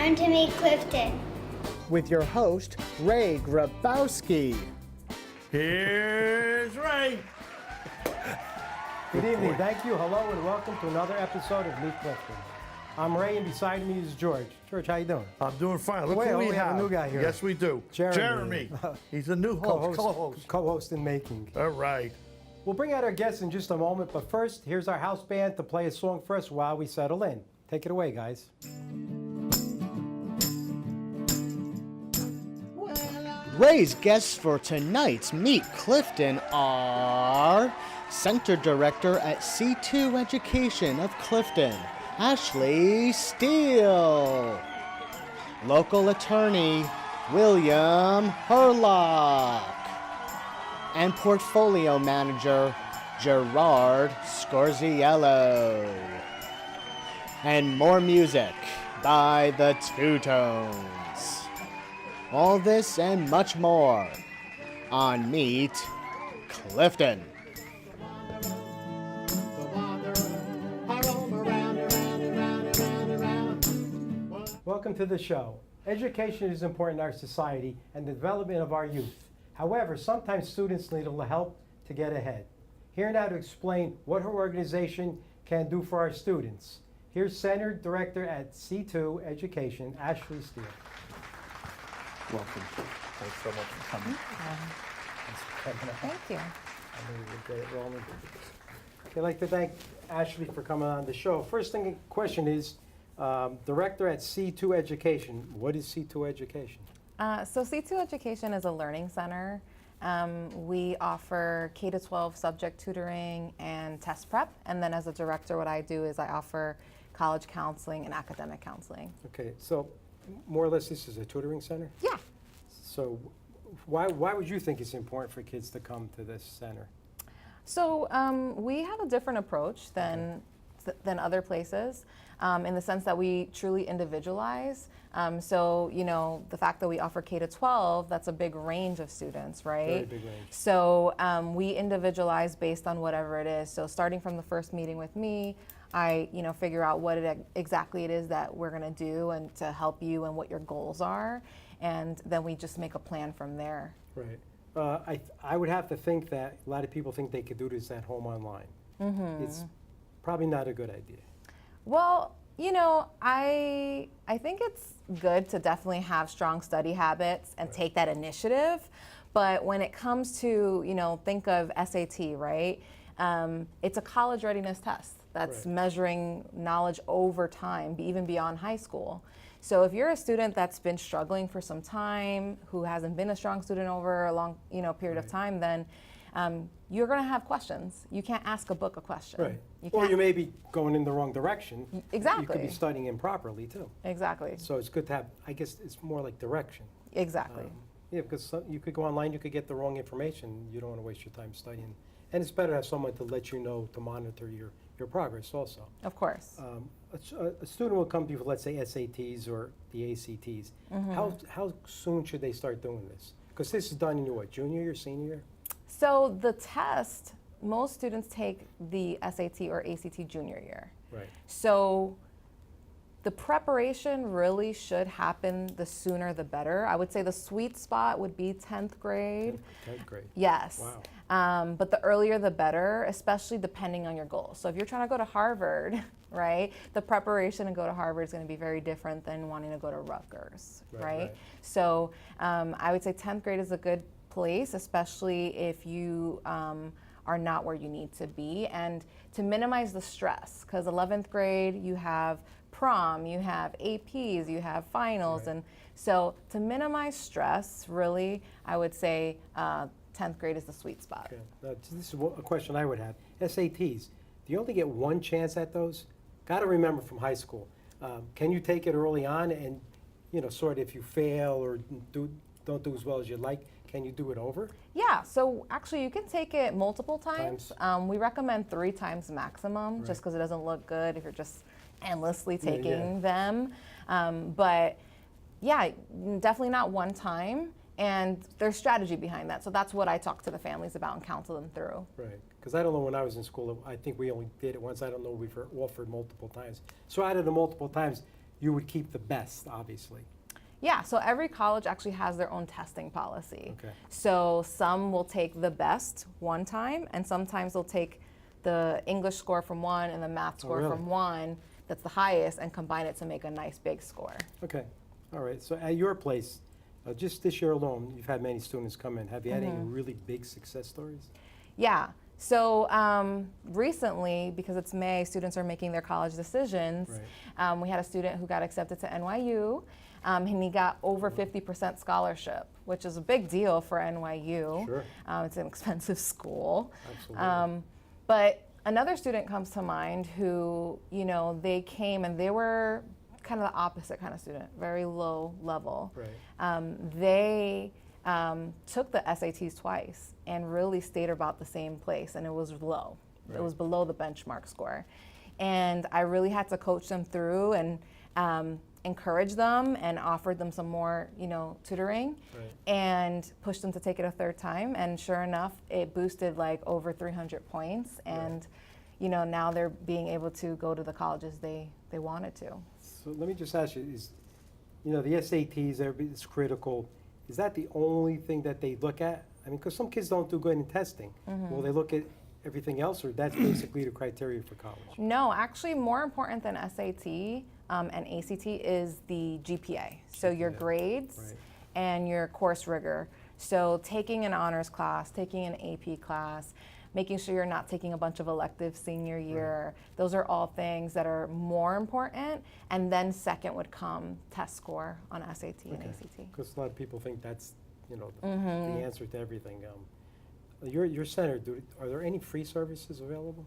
time to meet Clifton. With your host, Ray Grabowski. Here's Ray. Good evening. Thank you. Hello and welcome to another episode of Meet Clifton. I'm Ray and beside me is George. George, how you doing? I'm doing fine. Look Wait, who we we have a new guy here. Yes, we do. Jeremy. He's a new host, Co-host in making. All right. We'll bring out our guests in just a moment, but first, here's our house band to play a song for us while we settle in. Take it away, guys. Ray's guests for tonight's Meet Clifton are Center Director at C2 Education of Clifton, Ashley Steele. Local Attorney, William Hurlock. And Portfolio Manager, Gerard Scorziello. And more music by the Two-Tones. All this and much more on Meet Clifton. Welcome to the show. Education is important in our society and the development of our youth. However, sometimes students need a little help to get ahead. Here now to explain what her organization can do for our students. Here's Center Director at C2 Education, Ashley Steele. Welcome. Thanks so much for coming. Thank you. I knew we'd get it rolling. I'd like to thank Ashley for coming on the show. First thing, question is, Director at C2 Education. What is C2 Education? So C2 Education is a learning center. We offer K-12 subject tutoring and test prep. And then as a director, what I do is I offer college counseling and academic counseling. Okay, so more or less this is a tutoring center? Yeah. So why would you think it's important for kids to come to this center? So we have a different approach than other places in the sense that we truly individualize. So, you know, the fact that we offer K-12, that's a big range of students, right? Very big range. So we individualize based on whatever it is. So starting from the first meeting with me, I, figure out what exactly it is that we're gonna do and to help you and what your goals are. And then we just make a plan from there. Right. I would have to think that a lot of people think they could do this at home online. Mm-hmm. It's probably not a good idea. Well, I think it's good to definitely have strong study habits and take that initiative. But when it comes to, think of SAT, right? It's a college readiness test that's measuring knowledge over time, even beyond high school. So if you're a student that's been struggling for some time, who hasn't been a strong student over a long, period of time, then you're going to have questions. You can't ask a book a question. Right. Or you may be going in the wrong direction. Exactly. You could be studying improperly too. Exactly. So it's good to have, I guess it's more like direction. Exactly. Yeah, because you could go online, you could get the wrong information. You don't want to waste your time studying. And it's better to have someone to let you know, to monitor your progress also. Of course. A student will come to you for, let's say, SATs or the ACTs. Mm-hmm. How soon should they start doing this? Because this is done in your what, junior year, senior year? So the test, most students take the SAT or ACT junior year. Right. So the preparation really should happen the sooner the better. I would say the sweet spot would be 10th grade. 10th grade. Yes. Wow. But the earlier the better, especially depending on your goals. So if you're trying to go to Harvard, right, the preparation to go to Harvard is going to be very different than wanting to go to Rutgers, right? So I would say 10th grade is a good place, especially if you are not where you need to be, and to minimize the stress, because 11th grade you have prom, you have APs, you have finals, and so to minimize stress, really, I would say 10th grade is the sweet spot. Okay. Now, this is a question I would have. SATs, do you only get one chance at those? Got to remember from high school. Can you take it early on and, sort of if you fail or don't do as well as you'd like, can you do it over? Yeah, so actually you can take it multiple times. We recommend 3 times maximum, just because it doesn't look good if you're just endlessly taking them. But yeah, definitely not one time. And there's strategy behind that. So that's what I talk to the families about and counsel them through. Right. Because I don't know, when I was in school, I think we only did it once. I don't know, we've offered multiple times. So out of the multiple times, you would keep the best, obviously. Yeah, so every college actually has their own testing policy. Okay. So some will take the best one time, and sometimes they'll take the English score from one and the math score really? from one that's the highest and combine it to make a nice big score. Okay, all right. So at your place, just this year alone, you've had many students come in. Have you had any really big success stories? Yeah. So recently, because it's May, students are making their college decisions. Right. We had a student who got accepted to NYU, and he got over 50% scholarship, which is a big deal for NYU. Sure. It's an expensive school. Absolutely. But another student comes to mind who, you know, they came and they were kind of the opposite kind of student, very low level. Right. They took the SATs twice and really stayed about the same place, and it was low. Right. It was below the benchmark score. And I really had to coach them through and encourage them and offered them some more, you know, tutoring, Right. and pushed them to take it a third time. And sure enough, it boosted like over 300 points. And, Right. you know, now they're being able to go to the colleges they wanted to. So let me just ask you, you know, the SATs, it's critical. Is that the only thing that they look at? I mean, because some kids don't do good in testing. Will they look at everything else, or that's basically the criteria for college? No, actually more important than SAT and ACT is the GPA. So your GPA, grades right. and your course rigor. So taking an honors class, taking an AP class, making sure you're not taking a bunch of electives senior year. Those are all things that are more important. And then second would come test score on SAT and ACT. Because a lot of people think that's, you know, the answer to everything. Your center, are there any free services available?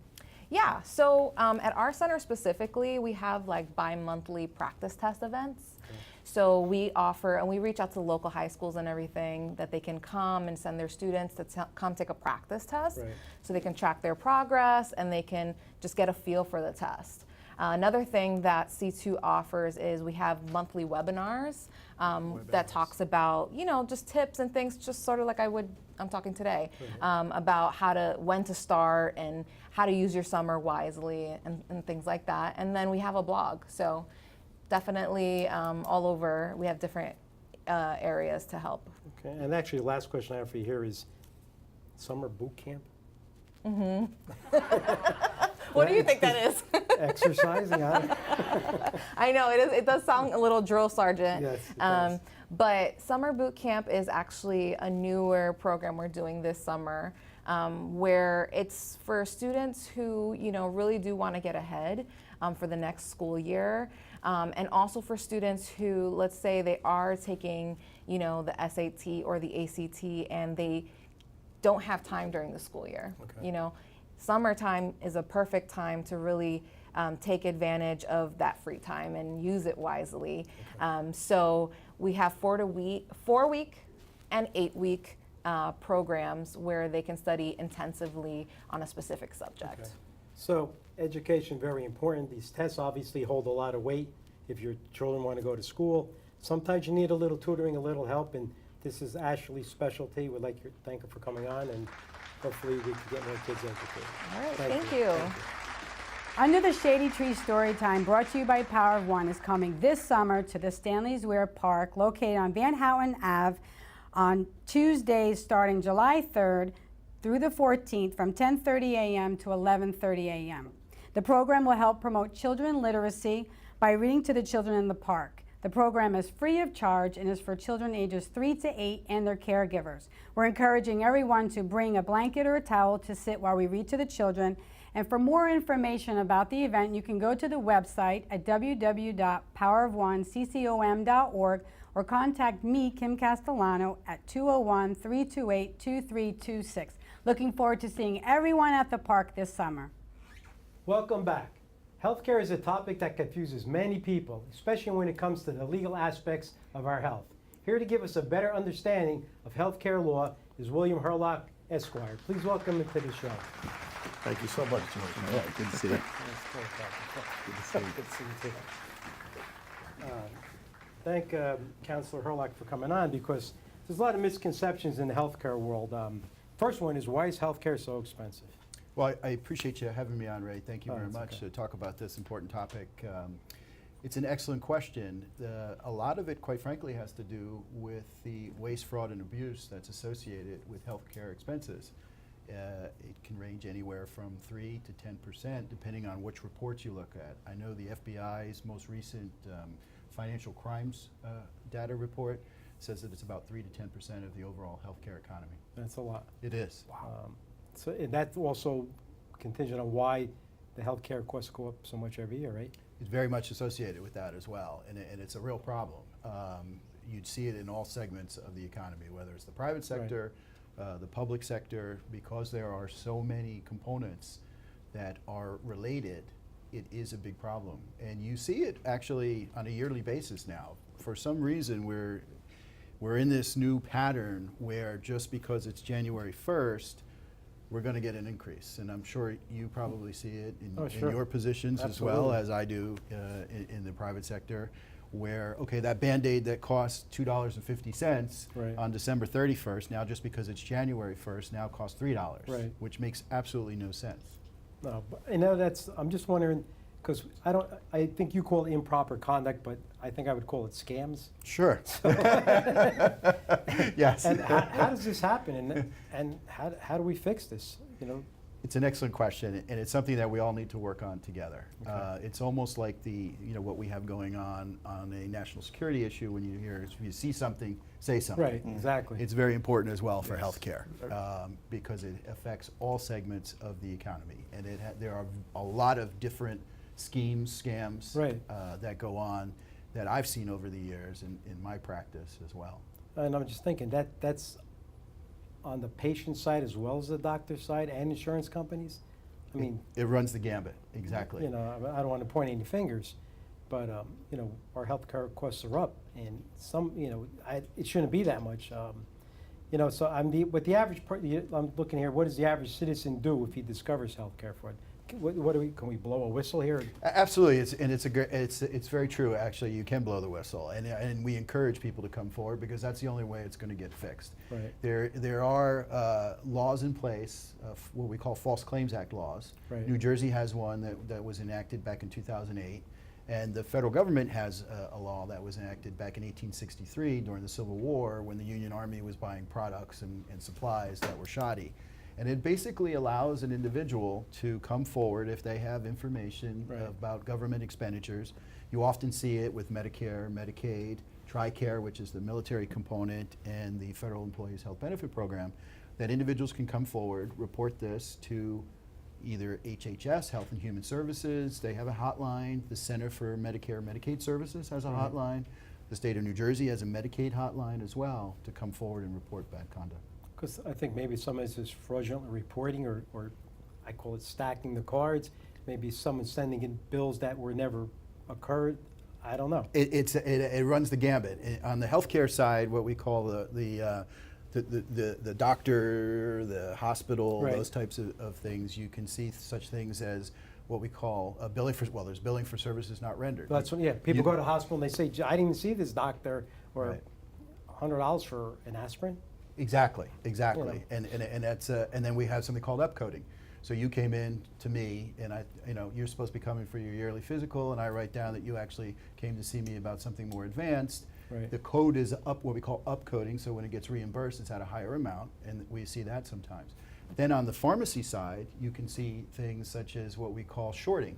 Yeah, so at our center specifically, we have like bi-monthly practice test events. Okay. So we offer, and we reach out to local high schools and everything, that they can come and send their students to come take a practice test. Right. So they can track their progress and they can just get a feel for the test. Another thing that C2 offers is we have monthly webinars that talks about, you know, just tips and things, just sort of like I'm talking today, about when to start and how to use your summer wisely and things like that. And then we have a blog. So definitely all over, we have different areas to help. Okay, and actually the last question I have for you here is summer boot camp? What do you think that is? Exercising, I know, it does sound a little drill sergeant. Yes, it does. But Summer Boot Camp is actually a newer program we're doing this summer, where it's for students who, you know, really do want to get ahead for the next school year, and also for students who, let's say they are taking, you know, the SAT or the ACT and they don't have time during the school year. Okay. You know, summertime is a perfect time to really take advantage of that free time and use it wisely. Okay. So we have 4-week and 8-week programs where they can study intensively on a specific subject. Okay. So education, very important. These tests obviously hold a lot of weight if your children want to go to school. Sometimes you need a little tutoring, a little help, and this is Ashley's specialty. We'd like to thank her for coming on, and hopefully we can get more kids educated. All right, Thank thank you. you. Thank you. Under the Shady Tree Storytime, brought to you by Power of One, is coming this summer to the Stanley's Weir Park, located on Van Houten Ave, on Tuesdays starting July 3rd through the 14th from 10:30 a.m. to 11:30 a.m. The program will help promote children literacy by reading to the children in the park. The program is free of charge and is for children ages 3 to 8 and their caregivers. We're encouraging everyone to bring a blanket or a towel to sit while we read to the children. And for more information about the event, you can go to the website at www.powerofonecom.org or contact me, Kim Castellano, at 201-328-2326. Looking forward to seeing everyone at the park this summer. Welcome back. Healthcare is a topic that confuses many people, especially when it comes to the legal aspects of our health. Here to give us a better understanding of healthcare law is William Hurlock, Esquire. Please welcome him to the show. Thank you so much, George. Yeah, good to see you. Good to see you too. Thank Councilor Hurlock for coming on, because there's a lot of misconceptions in the healthcare world. First one is, why is healthcare so expensive? Well, I appreciate you having me on, Ray. Thank you Oh, very that's much okay. to talk about this important topic. It's an excellent question. A lot of it, quite frankly, has to do with the waste, fraud, and abuse that's associated with healthcare expenses. It can range anywhere from 3 to 10%, depending on which reports you look at. I know the FBI's most recent financial crimes data report says that it's about 3 to 10% of the overall healthcare economy. That's a lot. It is. So and that's also contingent on why the healthcare costs go up so much every year, right? It's very much associated with that as well, and it's a real problem. You'd see it in all segments of the economy, whether it's the private sector, the public sector, because there are so many components that are related, it is a big problem. And you see it actually on a yearly basis now. For some reason, we're in this new pattern where just because it's January 1st, we're going to get an increase. And I'm sure you probably see it in your positions as well as I do in the private sector, where, okay, that Band-Aid that costs $2.50 on December 31st, now just because it's January 1st, now costs $3, which makes absolutely no sense. No, but I'm just wondering, because I think you call it improper conduct, but I think I would call it scams. Sure. Yes. And how does this happen, and how do we fix this, you know? It's an excellent question, and it's something that we all need to work on together. Okay. It's almost like what we have going on a national security issue. When if you see something, say something. Right, exactly. It's very important as well for healthcare because it affects all segments of the economy, and there are a lot of different schemes, scams that go on that I've seen over the years in my practice as well. And I'm just thinking that's on the patient side as well as the doctor side and insurance companies. I mean, it runs the gambit, exactly. You know, I don't want to point any fingers, but you know, our healthcare costs are up, and it shouldn't be that much. You know, so I'm looking here. What does the average citizen do if he discovers healthcare fraud? Can we blow a whistle here? Absolutely, it's very true. Actually, you can blow the whistle, and we encourage people to come forward because that's the only way it's going to get fixed. Right. There are laws in place, what we call False Claims Act laws. Right. New Jersey has one that was enacted back in 2008, and the federal government has a law that was enacted back in 1863 during the Civil War when the Union Army was buying products and supplies that were shoddy. And it basically allows an individual to come forward if they have information about government expenditures. You often see it with Medicare, Medicaid, TRICARE, which is the military component, and the Federal Employees Health Benefit Program, that individuals can come forward, report this to either HHS, Health and Human Services. They have a hotline. The Center for Medicare and Medicaid Services has a hotline. The state of New Jersey has a Medicaid hotline as well to come forward and report bad conduct. Because I think maybe somebody's just fraudulent reporting, or I call it stacking the cards. Maybe someone's sending in bills that were never occurred. I don't know. It runs the gambit. On the healthcare side, what we call the doctor, the hospital, those types of things, you can see such things as what we call billing for. Well, there's billing for services not rendered. That's what, people go to the hospital and they say, I didn't even see this doctor, or $100 for an aspirin. Exactly. And that's and then we have something called upcoding. So you came in to me, and you're supposed to be coming for your yearly physical, and I write down that you actually came to see me about something more advanced. Right. The code is what we call upcoding, so when it gets reimbursed, it's at a higher amount, and we see that sometimes. Then on the pharmacy side, you can see things such as what we call shorting,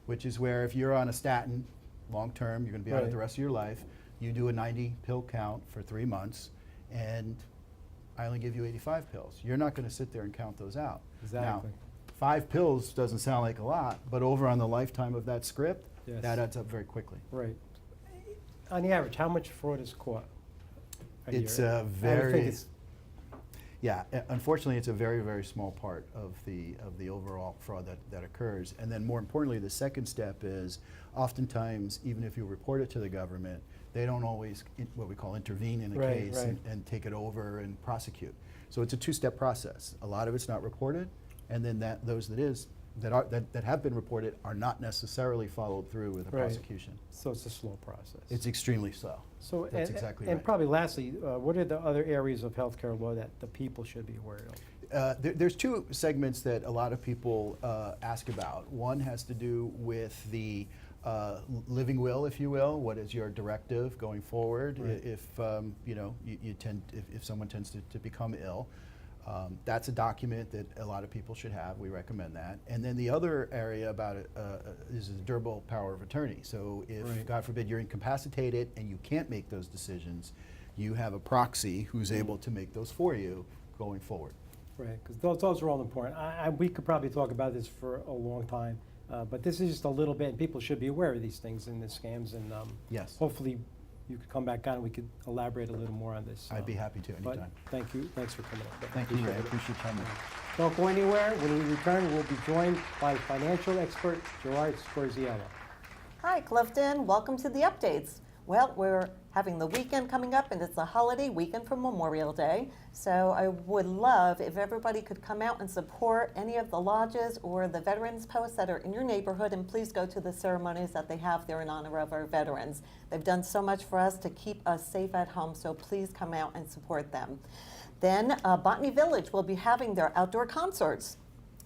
which is where if you're on a statin long term, you're going to be on it the rest of your life, you do a 90 pill count for 3 months, and I only give you 85 pills. You're not going to sit there and count those out. Exactly. Now, 5 pills doesn't sound like a lot, but over on the lifetime of that script, that adds up very quickly. Right. On the average, how much fraud is caught a It's year? a very, unfortunately, it's a very, very small part of the overall fraud that occurs. And then more importantly, the second step is oftentimes, even if you report it to the government, they don't always what we call intervene in a case and take it over and prosecute. So it's a two-step process. A lot of it's not reported, and then those that have been reported are not necessarily followed through with a prosecution. So it's a slow process. It's extremely slow. So that's exactly and right. probably lastly, what are the other areas of healthcare law that the people should be aware of? there's two segments that a lot of people ask about. One has to do with the living will, if you will. What is your directive going forward if you know if someone tends to become ill? That's a document that a lot of people should have. We recommend that. And then the other area about it is a durable power of attorney. So if, God forbid, you're incapacitated and you can't make those decisions, you have a proxy who's able to make those for you going forward. Right, because those are all important. We could probably talk about this for a long time, but this is just a little bit, and people should be aware of these things in the scams, and Yes. hopefully you could come back on and we could elaborate a little more on this. I'd be happy to But anytime. thank you, thanks for coming up. Thank you. I appreciate your time. Don't go anywhere. When we return, we'll be joined by financial expert Gerard Scorziello. Hi, Clifton. Welcome to the updates. Well, we're having the weekend coming up, and it's a holiday weekend for Memorial Day. So I would love if everybody could come out and support any of the lodges or the veterans posts that are in your neighborhood, and please go to the ceremonies that they have there in honor of our veterans. They've done so much for us to keep us safe at home, so please come out and support them. Then Botany Village will be having their outdoor concerts.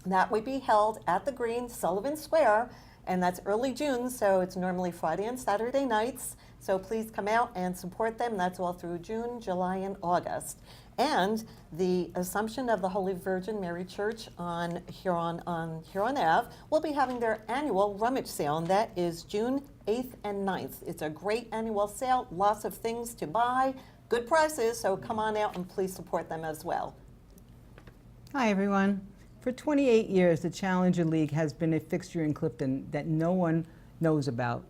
That will be held at the Green, Sullivan Square, and that's early June, so it's normally Friday and Saturday nights. So please come out and support them. That's all through June, July, and August. And the Assumption of the Holy Virgin Mary Church on Huron Ave will be having their annual rummage sale, and that is June 8th and 9th. It's a great annual sale, lots of things to buy, good prices, so come on out and please support them as well. Hi, everyone. For 28 years, the Challenger League has been a fixture in Clifton that no one knows about.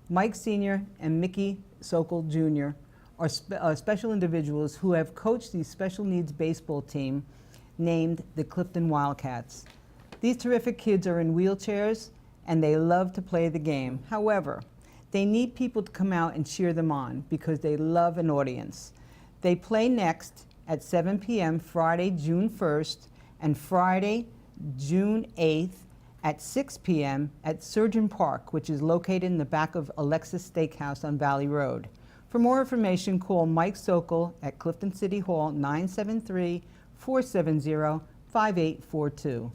Mike Sr. and Mickey Sokol Jr. are special individuals who have coached the special needs baseball team named the Clifton Wildcats. These terrific kids are in wheelchairs and they love to play the game. However, they need people to come out and cheer them on because they love an audience. They play next at 7 p.m. Friday, June 1st, and Friday, June 8th at 6 p.m. at Surgeon Park, which is located in the back of Alexis Steakhouse on Valley Road. For more information, call Mike Sokol at Clifton City Hall, 973-470-5842.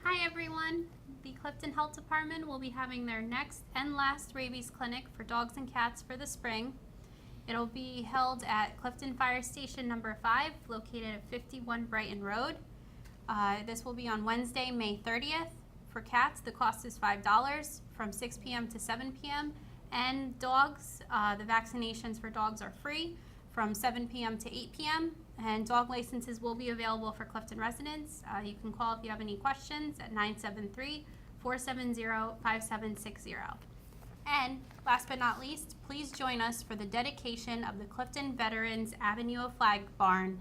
Hi everyone. The Clifton Health Department will be having their next and last rabies clinic for dogs and cats for the spring. It'll be held at Clifton Fire Station number 5, located at 51 Brighton Road. This will be on Wednesday, May 30th. For cats, the cost is $5 from 6 p.m. to 7 p.m. And dogs, the vaccinations for dogs are free from 7 p.m. to 8 p.m. And dog licenses will be available for Clifton residents. You can call if you have any questions at 973-470-5760. And last but not least, please join us for the dedication of the Clifton Veterans Avenue of Flag Barn.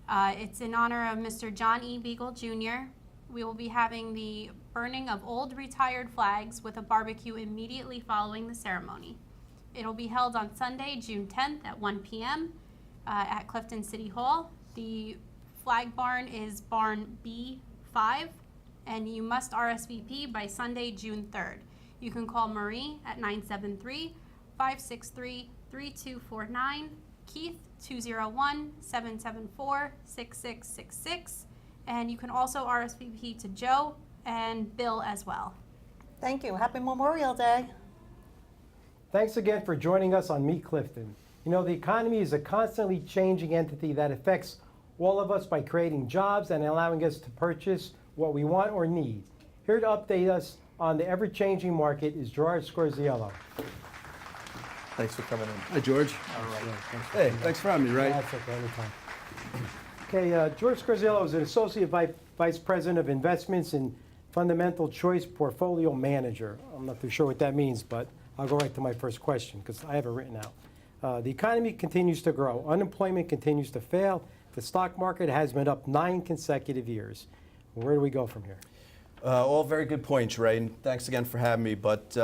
It's in honor of Mr. John E. Beagle Jr. We will be having the burning of old retired flags with a barbecue immediately following the ceremony. It'll be held on Sunday, June 10th at 1 p.m. At Clifton City Hall. The flag barn is Barn B5, and you must RSVP by Sunday, June 3rd. You can call Marie at 973-563-3249, Keith 201-774-6666, and you can also RSVP to Joe and Bill as well. Thank you. Happy Memorial Day. Thanks again for joining us on Meet Clifton. You know, the economy is a constantly changing entity that affects all of us by creating jobs and allowing us to purchase what we want or need. Here to update us on the ever-changing market is Gerard Scorziello. Thanks for coming in. Hi, George. Hey, thanks for having me, Ray. That's okay, anytime. Okay, George Scorziello is an Associate Vice President of Investments and Fundamental Choice Portfolio Manager. I'm not too sure what that means, but I'll go right to my first question because I have it written out. The economy continues to grow. Unemployment continues to fail. The stock market has been up 9 consecutive years. Where do we go from here? All very good points, Ray, and thanks again for having me. But,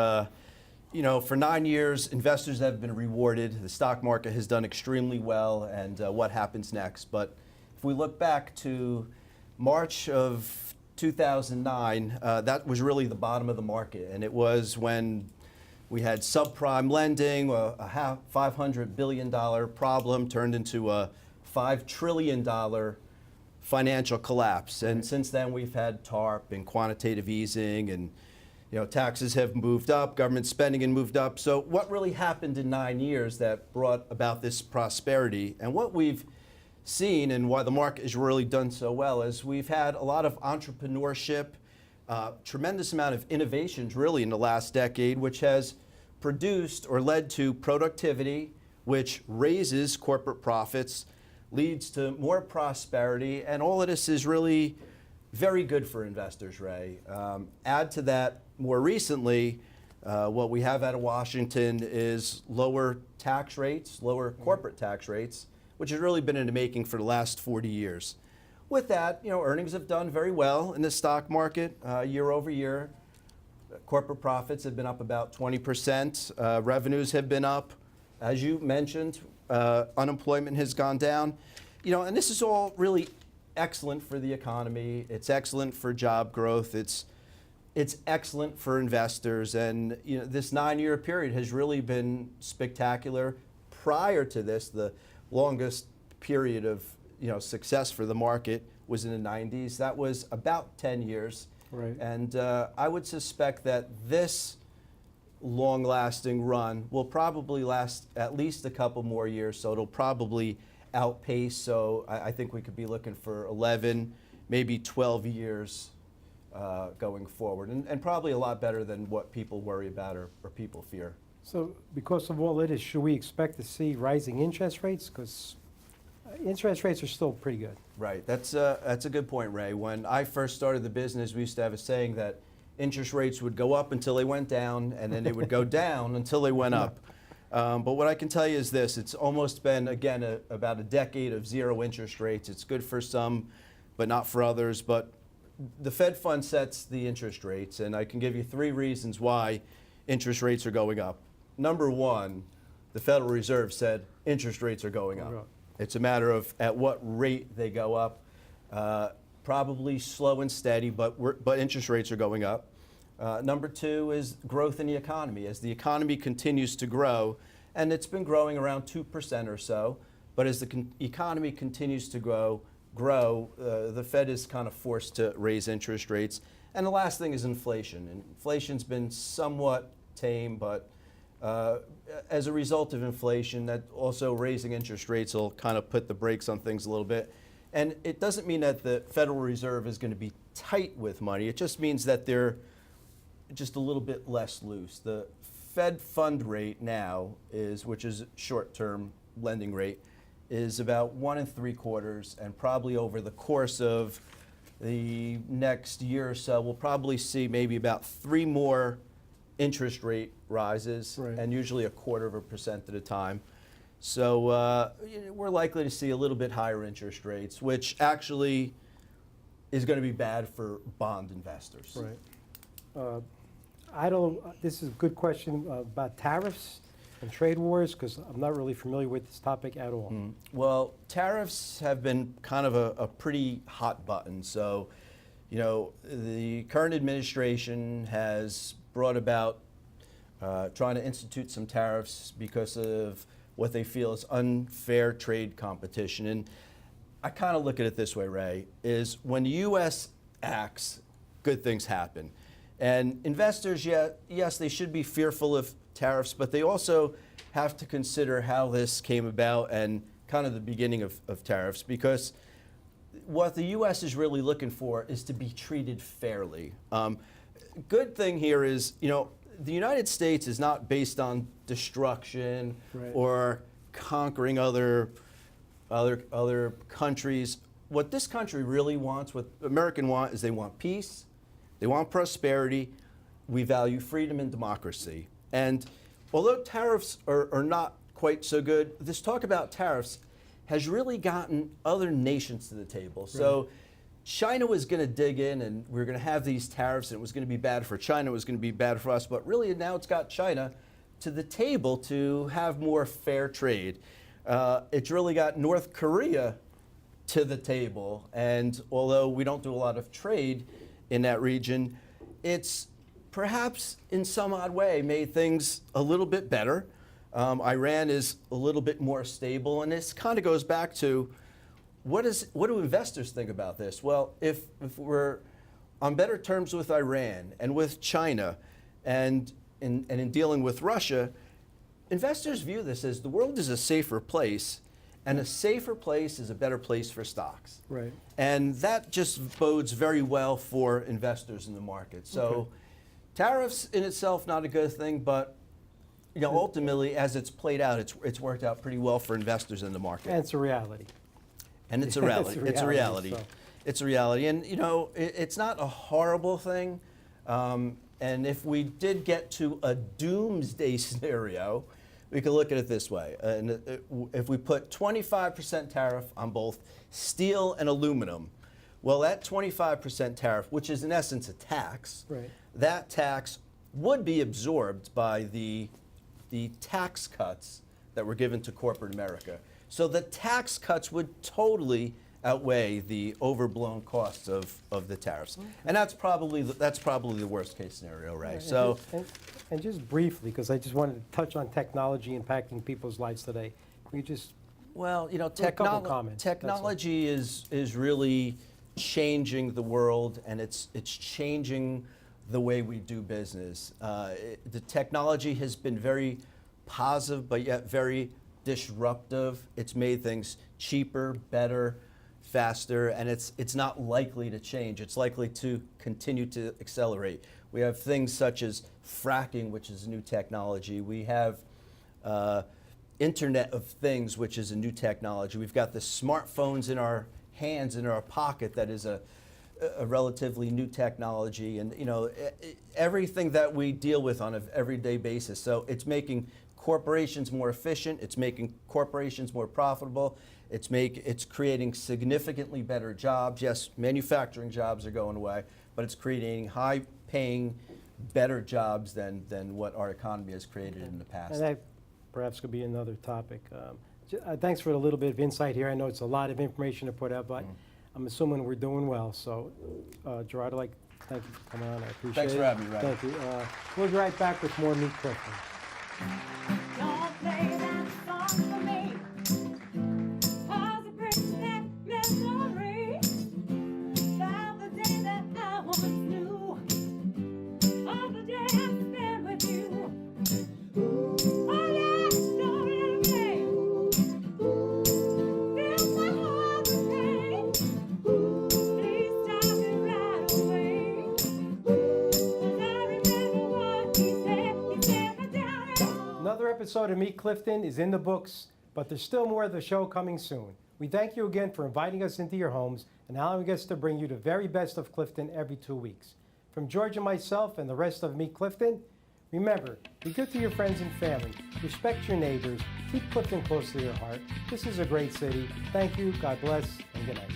you know, for 9 years, investors have been rewarded. The stock market has done extremely well, and what happens next? But if we look back to March of 2009, that was really the bottom of the market, and it was when we had subprime lending, a $500 billion problem turned into a $5 trillion financial collapse. And since then, we've had TARP and quantitative easing, and taxes have moved up, government spending has moved up. So what really happened in 9 years that brought about this prosperity? And what we've seen, and why the market has really done so well, is we've had a lot of entrepreneurship, tremendous amount of innovations really in the last decade, which has produced or led to productivity, which raises corporate profits, leads to more prosperity, and all of this is really very good for investors, Ray. Add to that, more recently, what we have out of Washington is lower tax rates, lower corporate tax rates, which has really been in the making for the last 40 years. With that, earnings have done very well in the stock market year over year. Corporate profits have been up about 20%. Revenues have been up. As you mentioned, unemployment has gone down. And this is all really excellent for the economy. It's excellent for job growth. It's excellent for investors. And this 9-year period has really been spectacular. Prior to this, the longest period of success for the market was in the 90s. That was about 10 years. Right. And I would suspect that this long-lasting run will probably last at least a couple more years, so it'll probably outpace. So I think we could be looking for 11, maybe 12 years going forward, and probably a lot better than what people worry about or people fear. So because of all of this, should we expect to see rising interest rates? Because interest rates are still pretty good. Right. That's a good point, Ray. When I first started the business, we used to have a saying that interest rates would go up until they went down, and then they would go down until they went up. But what I can tell you is this: it's almost been, again, about a decade of zero interest rates. It's good for some, but not for others. But the Fed fund sets the interest rates, and I can give you 3 reasons why interest rates are going up. Number one, the Federal Reserve said interest rates are going up. It's a matter of at what rate they go up. Probably slow and steady, but interest rates are going up. Number 2 is growth in the economy. As the economy continues to grow, and it's been growing around 2% or so, but as the economy continues to grow, the Fed is kind of forced to raise interest rates. And the last thing is inflation. And inflation's been somewhat tame, but as a result of inflation, that also raising interest rates will kind of put the brakes on things a little bit. And it doesn't mean that the Federal Reserve is going to be tight with money. It just means that they're just a little bit less loose. The Fed fund rate now which is short-term lending rate, is about 1 3/4, and probably over the course of the next year or so, we'll probably see maybe about 3 more interest rate rises, and usually 1/4% at a time. So we're likely to see a little bit higher interest rates, which actually is going to be bad for bond investors. Right. This is a good question about tariffs and trade wars, because I'm not really familiar with this topic at all. Well, tariffs have been kind of a pretty hot button. So, the current administration has brought about trying to institute some tariffs because of what they feel is unfair trade competition. And I kind of look at it this way, Ray, is when the U.S. acts, good things happen. And investors, yes, they should be fearful of tariffs, but they also have to consider how this came about and kind of the beginning of tariffs, because what the U.S. is really looking for is to be treated fairly. Good thing here is, the United States is not based on destruction or conquering other countries. What this country really wants, what Americans want, is they want peace, they want prosperity, we value freedom and democracy. And although tariffs are not quite so good, this talk about tariffs has really gotten other nations to the table. So China was going to dig in, and we were going to have these tariffs, and it was going to be bad for China, it was going to be bad for us, but really now it's got China to the table to have more fair trade. It's really got North Korea to the table, and although we don't do a lot of trade in that region, it's perhaps in some odd way made things a little bit better. Iran is a little bit more stable, and this kind of goes back to what do investors think about this? Well, if we're on better terms with Iran and with China and in dealing with Russia, investors view this as the world is a safer place, and a safer place is a better place for stocks. Right. And that just bodes very well for investors in the market. So tariffs in itself, not a good thing, but ultimately, as it's played out, it's worked out pretty well for investors in the market. And it's a reality. And it's a reality. It's a reality. so. It's a reality. And, it's not a horrible thing. And if we did get to a doomsday scenario, we could look at it this way. If we put 25% tariff on both steel and aluminum, well, that 25% tariff, which is in essence a tax, that tax would be absorbed by the tax cuts that were given to corporate America. So the tax cuts would totally outweigh the overblown costs of the tariffs. And that's probably the worst case scenario, Ray. And just briefly, because I just wanted to touch on technology impacting people's lives today. We just Well, couple comments, technology is really changing the world, and it's changing the way we do business. The technology has been very positive, but yet very disruptive. It's made things cheaper, better, faster, and it's not likely to change. It's likely to continue to accelerate. We have things such as fracking, which is a new technology. We have Internet of Things, which is a new technology. We've got the smartphones in our hands, in our pocket, that is a relatively new technology, and everything that we deal with on an everyday basis. So it's making corporations more efficient. It's making corporations more profitable. It's creating significantly better jobs. Yes, manufacturing jobs are going away, but it's creating high-paying, better jobs than what our economy has created in the past. And that perhaps could be another topic. Thanks for a little bit of insight here. I know it's a lot of information to put out, but I'm assuming we're doing well. So, Gerard, I'd like to thank you for coming on. I appreciate it. Thanks for having me, Ray. Thank you. We'll be right back with more Meet Clifton. Don't play that song for me, 'cause it brings back memories about the day that I once knew, of the day I spent with you. Oh yeah, don't let it rain. Fill my heart with pain. Please stop it right away. 'Cause I remember what he said me down. Another episode of Meet Clifton is in the books, but there's still more of the show coming soon. We thank you again for inviting us into your homes and allowing us to bring you the very best of Clifton every 2 weeks. From George and myself and the rest of Meet Clifton, remember, be good to your friends and family, respect your neighbors, keep Clifton close to your heart. This is a great city. Thank you, God bless, and good night.